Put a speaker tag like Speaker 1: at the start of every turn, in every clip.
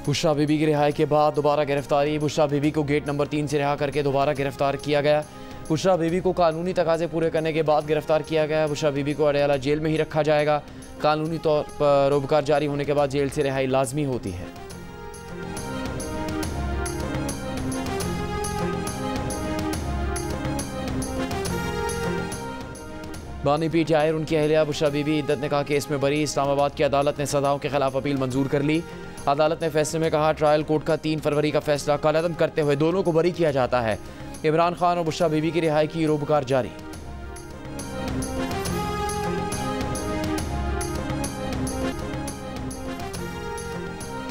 Speaker 1: बुशरा बीबी की रिहाई के बाद दोबारा गिरफ्तारी। बुशरा बीबी को गेट नंबर 3 से रिहा करके दोबारा गिरफ्तार किया गया। बुशरा बीबी को कानूनी तकाजे पूरे करने के बाद गिरफ्तार किया गया। बुशरा बीबी को अडयाला जेल में ही रखा जाएगा। कानूनी तौर पर रोबकार जारी होने के बाद जेल से रिहाई लाजमी होती है। बानी पीटीआई और उनकी अहलिया बुशरा बीबी इद्दत निकाह केस में बरी। इस्लामाबाद की अदालत ने सजाओं के खिलाफ अपील मंजूर कर ली। अदालत ने फैसले में कहा ट्रायल कोर्ट का 3 फरवरी का फैसला कलअदम करते हुए दोनों को बरी किया जाता है। इमरान खान और बुशरा बीबी की रिहाई की रोबकार जारी।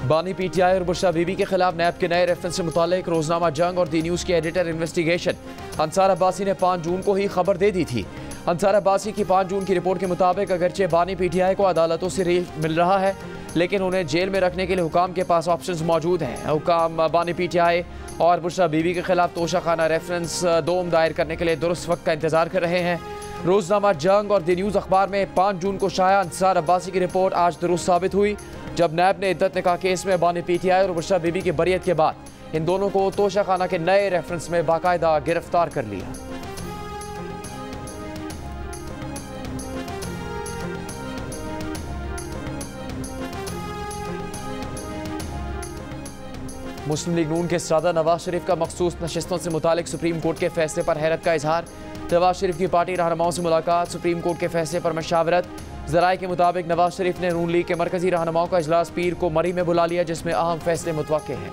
Speaker 1: बानी पीटीआई और बुशरा बीबी के खिलाफ नैब के नए रेफरेंस से मुतालिक रोजनामा जंग और दी न्यूज़ के एडिटर इन्वेस्टिगेशन। अंसार अब्बासी ने 5 जून को ही खबर दे दी थी। अंसार अब्बासी की 5 जून की रिपोर्ट के मुताबिक अगरचे बानी पीटीआई को अदालतों से रिलीफ मिल रहा है, लेकिन उन्हें जेल में रखने के लिए हुकाम के पास ऑप्शंस मौजूद हैं। हुकाम बानी पीटीआई और बुशरा बीबी के खिलाफ तोशाखाना रेफरेंस 2 दायर करने के लिए दुरुस्त वक्त का इंतजार कर रहे हैं। रोजनामा जंग और दी न्यूज़ अखबार में 5 जून को शाया अंसार अब्बासी की रिपोर्ट आज दुरुस्त साबित हुई, जब नैब ने इद्दत निकाह केस में बानी पीटीआई और बुशरा बीबी की बरियत के बाद इन दोनों को तोशाखाना के नए रेफरेंस में बाकायदा गिरफ्तार कर लिया। मुस्लिम लीग नून के सदर नवाज शरीफ का मखसूस नशिस्तों से मुतालिक सुप्रीम कोर्ट के फैसले पर हैरत का इजहार। नवाज शरीफ की पार्टी रहनुमाओं से मुलाकात, सुप्रीम कोर्ट के फैसले पर मशावरत। ज़राए के मुताबिक नवाज शरीफ ने नून लीग के मरकजी रहनुमाओं का इजलास पीर को मरी में बुला लिया, जिसमें अहम फैसले मुतवक्के हैं।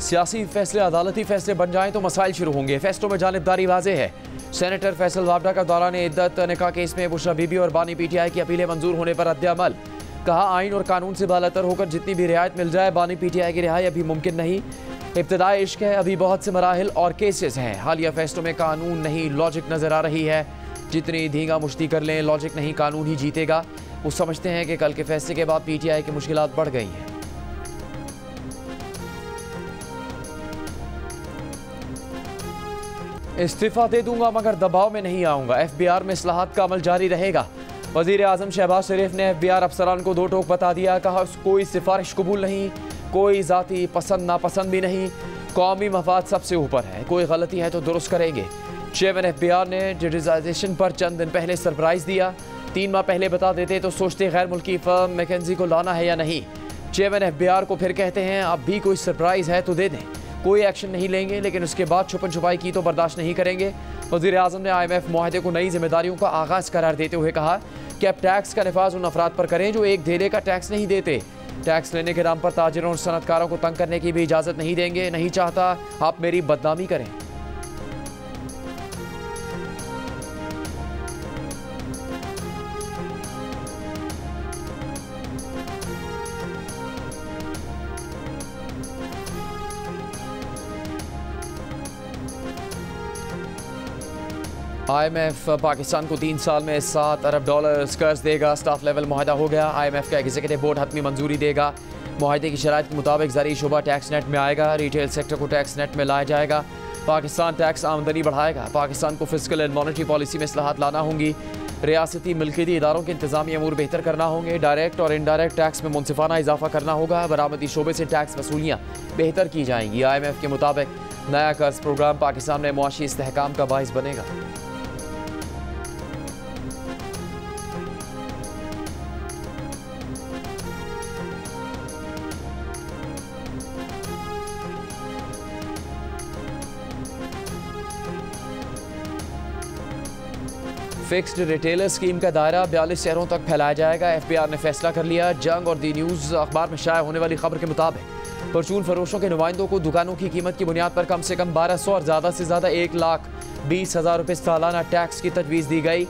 Speaker 1: सियासी फैसले अदालती फैसले बन जाएं तो मसाइल शुरू होंगे। फैसलों में जानिबदारी वाज़ेह है। सेनेटर फैसल वावडा का दौरान इद्दत निकाह केस में बुशरा बीबी और बानी पीटीआई की अपीलें मंजूर होने पर रद्द-ए-अमल। कहा आइन और कानून से बालातर होकर जितनी भी रियायत मिल जाए, बानी पीटीआई की रिहाई अभी मुमकिन नहीं। इब्तिदाई इश्क है, अभी बहुत से मराहिल और केसेस हैं। हालिया फैसलों में कानून नहीं लॉजिक नजर आ रही है। जितनी धींगा मुश्ती कर लें, लॉजिक नहीं कानून ही जीतेगा। वो समझते हैं कि कल के फैसले के बाद पीटीआई की मुश्किलात बढ़ गई हैं। इस्तीफा दे दूंगा मगर दबाव में नहीं आऊंगा। एफबीआर में इस्लाहात का अमल जारी रहेगा। वजीर आजम शहबाज शरीफ ने एफबीआर अफसरान को 2 टोक बता दिया। कहा कोई सिफारिश कबूल नहीं, कोई जाती पसंद नापसंद भी नहीं, कौमी मफाद सबसे ऊपर है। कोई गलती है तो दुरुस्त करेंगे। चेयरमैन एफबीआर ने जुडिशलाइजेशन पर चंद दिन पहले सरप्राइज दिया। 3 माह पहले बता देते तो सोचते गैर मुल्की फर्म मैकेंजी को लाना है या नहीं। चेयरमैन एफबीआर को फिर कहते हैं अब भी कोई सरप्राइज है तो दे दें, कोई एक्शन नहीं लेंगे, लेकिन उसके बाद छुपन छुपाई की तो बर्दाश्त नहीं करेंगे। वज़ीर आज़म ने IMF मुआहदे को नई जिम्मेदारियों का आगाज़ करार देते हुए कहा कि अब टैक्स का नफाज उन अफराद पर करें जो एक धेले का टैक्स नहीं देते। टैक्स लेने के नाम पर ताजिरों और सनतकारों को तंग करने की भी इजाज़त नहीं देंगे। नहीं चाहता आप मेरी बदनामी करें। IMF पाकिस्तान को 3 साल में $7 अरब कर्ज देगा। स्टाफ लेवल मुआहदा हो गया। IMF का एग्जीक्यूटिव बोर्ड हतमी मंजूरी देगा। मुआहदे की शराइत के मुताबिक ज़रूरी शुबा टैक्स नेट में आएगा। रिटेल सेक्टर को टैक्स नेट में लाया जाएगा। पाकिस्तान टैक्स आमदनी बढ़ाएगा। पाकिस्तान को फिस्कल एंड मॉनेटरी पॉलिसी में इस्लाहात लाना होंगी। रियासती मिल्कियती इदारों के इंतजामी अमूर बेहतर करना होंगे। डायरेक्ट और इनडायरेक्ट टैक्स में मुनसिफाना इजाफा करना होगा। बरामदी शोबे से टैक्स वसूलियाँ बेहतर की जाएंगी। IMF के मुताबिक नया कर्ज प्रोग्राम पाकिस्तान में मुआशी इस्तेहकाम का बाइस बनेगा। फिक्स्ड रिटेलर स्कीम का दायरा 42 शहरों तक फैलाया जाएगा। एफबीआर ने फैसला कर लिया। जंग और दी न्यूज़ अखबार में शाया होने वाली खबर के मुताबिक परचून फरोशों के नुमाइंदों को दुकानों की कीमत की बुनियाद पर कम से कम 1200 और ज़्यादा से ज़्यादा 1,20,000 रुपये सालाना टैक्स की तजवीज़ दी गई।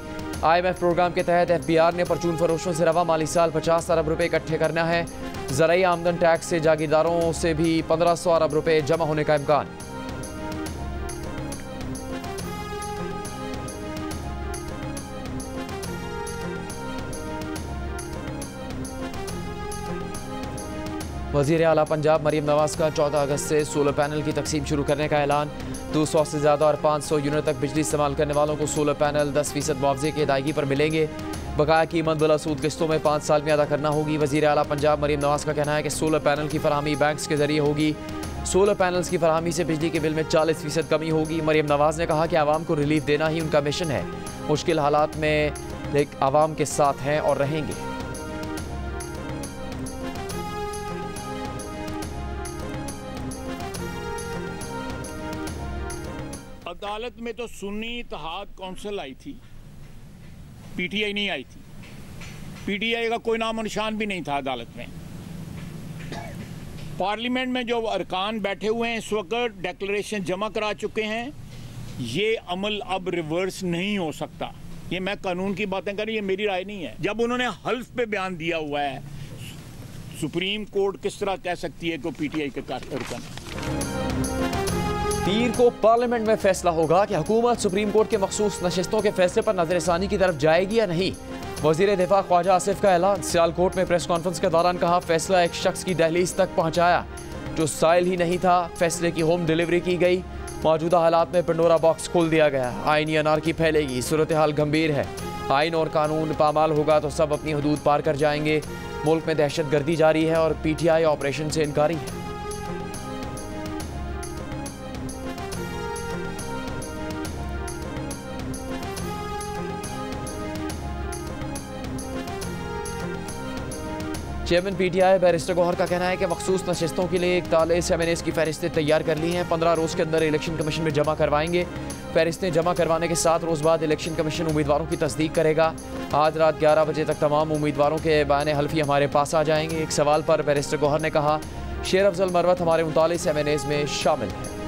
Speaker 1: IMF प्रोग्राम के तहत एफबीआर ने परचून फरोशों से रवा माली साल 50 अरब रुपये इकट्ठे करना है। ज़राई आमदन टैक्स से जागीरदारों से भी 1500 अरब रुपये जमा होने का इम्कान। वज़ीर आला पंजाब मरीम नवाज का 14 अगस्त से सोलर पैनल की तकसीम शुरू करने का ऐलान। 200 से ज़्यादा और 500 यूनिट तक बिजली इस्तेमाल करने वालों को सोलर पैनल 10% मुआवजे की अदायगी पर मिलेंगे। बकाया कीमत बिला सूद किस्तों में 5 साल में अदा करना होगी। वज़ीर आला पंजाब मरीम नवाज का कहना है कि सोलर पैनल की फराहमी बैंक्स के जरिए होगी। सोलर पैनल्स की फराहमी से बिजली के बिल में 40% कमी होगी। मरीम नवाज ने कहा कि आवाम को रिलीफ देना ही उनका मिशन है। मुश्किल हालात में आवाम के साथ हैं और रहेंगे।
Speaker 2: अदालत में तो सुन्नी इत्तेहाद कौंसिल आई थी, पीटीआई नहीं आई थी। पीटीआई का कोई नामो निशान भी नहीं था अदालत में। पार्लियामेंट में जो अरकान बैठे हुए हैं इस वक्त डिक्लेरेशन जमा करा चुके हैं। ये अमल अब रिवर्स नहीं हो सकता। ये मैं कानून की बातें कर रही, ये मेरी राय नहीं है। जब उन्होंने हल्फ पे बयान दिया हुआ है, सुप्रीम कोर्ट किस तरह कह सकती है कि पीटीआई के अरकान।
Speaker 1: पीर को पार्लियामेंट में फैसला होगा कि हुकूमत सुप्रीम कोर्ट के मखसूस नशिस्तों के फैसले पर नजरसानी की तरफ जाएगी या नहीं। वजीर दिफा ख्वाजा आसिफ का ऐलान। सियालकोट में प्रेस कॉन्फ्रेंस के दौरान कहा, फैसला एक शख्स की दहलीज तक पहुंचाया जो साइल ही नहीं था। फैसले की होम डिलीवरी की गई। मौजूदा हालात में पंडोरा बॉक्स खोल दिया गया। आईनी अनारकी फैलेगी। सूरत हाल गंभीर है। आइन और कानून पामाल होगा तो सब अपनी हदूद पार कर जाएंगे। मुल्क में दहशत गर्दी जारी है और पीटीआई ऑपरेशन से इनकारी है। चेयरमैन पीटीआई बैरिस्टर गौहर का कहना है कि मखसूस नशिस्तों के लिए 41 MNAs की फहरिस्तें तैयार कर ली हैं। 15 रोज़ के अंदर इलेक्शन कमीशन में जमा करवाएंगे। फहरिस्तें जमा करवाने के 7 रोज़ बाद इलेक्शन कमीशन उम्मीदवारों की तस्दीक करेगा। आज रात 11 बजे तक तमाम उम्मीदवारों के बयान हल्फी हमारे पास आ जाएंगे। एक सवाल पर बैरिस्टर गौहर ने कहा, शेर अफजल मरवत हमारे 39 MNAs में शामिल है।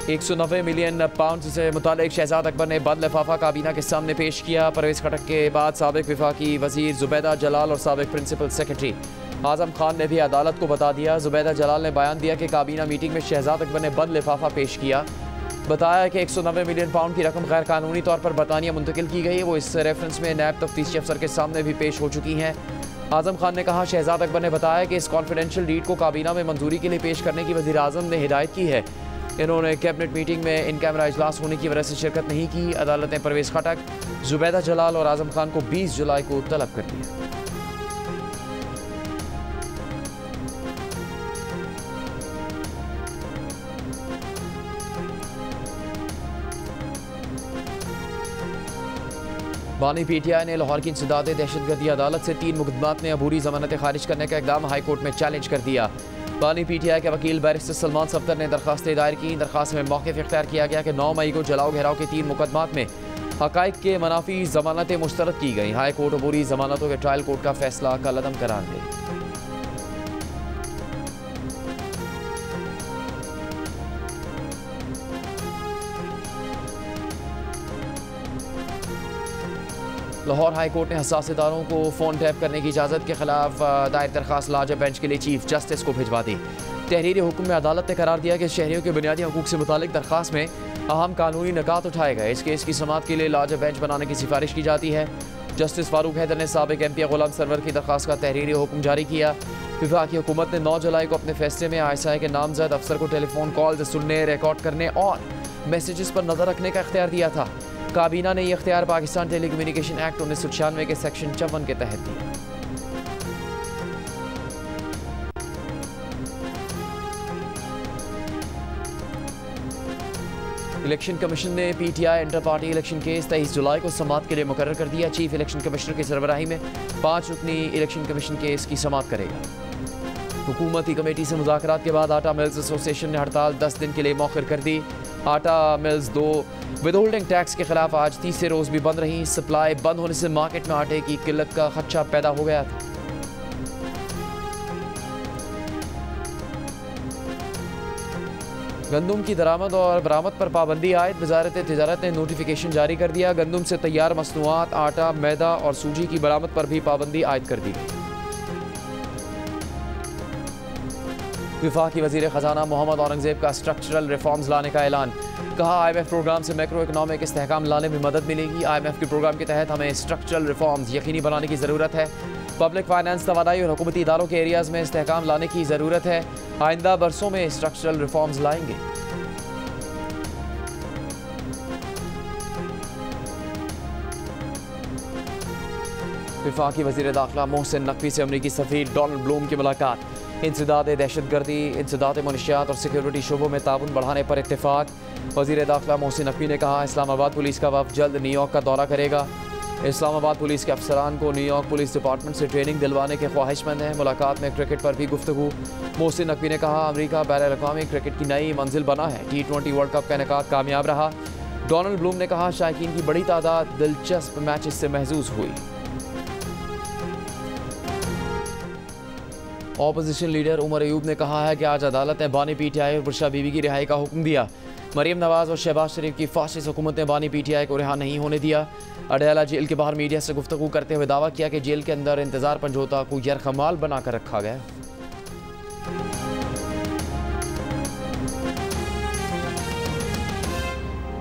Speaker 1: £190 मिलियन से मुतालिक शहजाद अकबर ने बंद लिफाफा काबीना के सामने पेश किया। परवेज खटक के बाद साबिक विफाकी वजीर जुबैदा जलाल और साबिक प्रिंसिपल सेक्रेटरी आजम खान ने भी अदालत को बता दिया। जुबैदा जलाल ने बयान दिया कि काबीना मीटिंग में शहजाद अकबर ने बंद लिफाफा पेश किया। बताया कि £190 मिलियन की रकम गैर कानूनी तौर पर बरतानिया मुंतकिल की गई है। वो इस रेफरेंस में नैब तफ्तीशी अफसर के सामने भी पेश हो चुकी हैं। आजम खान ने कहा, शहजाद अकबर ने बताया कि इस कॉन्फिडेंशियल डीड को काबीना में मंजूरी के लिए पेश करने की वज़ीर आज़म ने हिदायत की है। इन्होंने कैबिनेट मीटिंग में इन कैमरा इजलास होने की वजह से शिरकत नहीं की। अदालत ने परवेज खटक, जुबैदा जलाल और आजम खान को 20 जुलाई को तलब कर दिया। बानी पीटीआई ने लाहौर की इंसदाद दहशतगर्दी अदालत से 3 मुकदमात में अबूरी जमानतें खारिज करने का इकदाम हाईकोर्ट में चैलेंज कर दिया। बानी पीटीआई के वकील बैरिस्टर सलमान सफ्दर ने दरखास्तें दायर की। दरखास्त में मौक़िफ़ इख्तियार किया गया कि 9 मई को जलाओ घेराव के 3 मुकदमात में हक़ाइक़ के मनाफी जमानतें मुस्तरद की गई। हाई कोर्ट अबूरी जमानतों के ट्रायल कोर्ट का फैसला कलअदम करार दे। लाहौर हाई कोर्ट ने हसास इदारों को फ़ोन टैप करने की इजाज़त के खिलाफ दायर दरखास्त लार्जर बेंच के लिए चीफ जस्टिस को भिजवा दी। तहरीरी हुक्म में अदालत ने करार दिया कि शहरियों के बुनियादी हकूक़ से मुतालिक दरखास्त में अहम कानूनी निकात उठाए गए। इस केस की समाअत के लिए लार्जर बेंच बनाने की सिफारिश की जाती है। जस्टिस फारूक हैदर ने साबिक MP गुलाम सरवर की दरखास्त का तहरीरी हुक्म जारी किया। विफाकी हुकूमत ने 9 जुलाई को अपने फैसले में ISI के नामजद अफसर को टेलीफोन कॉल सुनने, रिकॉर्ड करने और मैसेजेस पर नजर रखने का इख्तियार दिया था। काबीना ने यह इख्तियार पाकिस्तान टेली कम्युनिकेशन एक्ट 1996 के सेक्शन 54 के तहत दिया। इलेक्शन कमीशन ने PTI inter party election case 23 जुलाई को समाअत के लिए मुकर्रर कर दिया। चीफ इलेक्शन कमिश्नर की सरबराही में 5 रुकनी इलेक्शन कमीशन केस की समाअत करेगा। हुकूमती कमेटी से मुज़ाकरात के बाद आटा मिल्स एसोसिएशन ने हड़ताल 10 दिन के लिए मौखर कर दी। आटा मिल्स 2 विदहोल्डिंग टैक्स के खिलाफ आज तीसरे रोज़ भी बंद रही। सप्लाई बंद होने से मार्केट में आटे की किल्लत का खदशा पैदा हो गया था। गंदम की दरामद और बरामद पर पाबंदी आयद। वजारत तिजारत ने नोटिफिकेशन जारी कर दिया। गंदम से तैयार मसनूआत, आटा, मैदा और सूजी की बरामद पर भी पाबंदी आयद कर दी गई। विफाकी वज़ीर ख़जाना मोहम्मद औरंगज़ेब का स्ट्रक्चरल रिफॉर्म्स लाने का ऐलान। कहा, IMF प्रोग्राम से मैक्रो इकनॉमिक इस्तेहकाम लाने में मदद मिलेगी। IMF के प्रोग्राम के तहत हमें स्ट्रक्चरल रिफॉर्म्स यकीनी बनाने की ज़रूरत है। पब्लिक फाइनेंस, तवानाई और हुकूमती इदारों के एरियाज में इस्तेहकाम लाने की ज़रूरत है। आइंदा बरसों में स्ट्रक्चरल रिफॉर्म्स लाएंगे। वफाकी वज़ीर दाखिला मोहसिन नकवी से अमरीकी सफ़ीर डोनाल्ड ब्लूम की मुलाकात। इंसदाद दहशतगर्दी, इंसदाद मनशियात और सिक्योरिटी शोबों में ताउन बढ़ाने पर इत्तेफाक। वज़ीर दाखिला मोहसिन नकवी ने कहा, इस्लामाबाद पुलिस का वफ़द जल्द न्यूयॉर्क का दौरा करेगा। इस्लामाबाद पुलिस के अफसरान को न्यूयॉर्क पुलिस डिपार्टमेंट से ट्रेनिंग दिलवाने के ख्वाहिशमंद हैं। मुलाकात में क्रिकेट पर भी गुफ्तगू। मोहसिन नकवी ने कहा, अमरीका बैनुल-अक़वामी क्रिकेट की नई मंजिल बना है। T20 वर्ल्ड कप का इनेकाद कामयाब रहा। डोनाल्ड ब्लूम ने कहा, शायकीन की बड़ी तादाद दिलचस्प मैचेस से महजूज हुई। ऑपोजिशन लीडर उमर अयूब ने कहा है कि आज अदालत ने बानी PTI और बुरशा बीबी की रिहाई का हुक्म दिया। मरीम नवाज और शहबाज शरीफ की फासिस्ट हुकूमत ने बानी PTI को रिहा नहीं होने दिया। अडयाला जेल के बाहर मीडिया से गुफ्तगू करते हुए दावा किया कि जेल के अंदर इंतजार पंजोता को यरखमाल बनाकर रखा गया।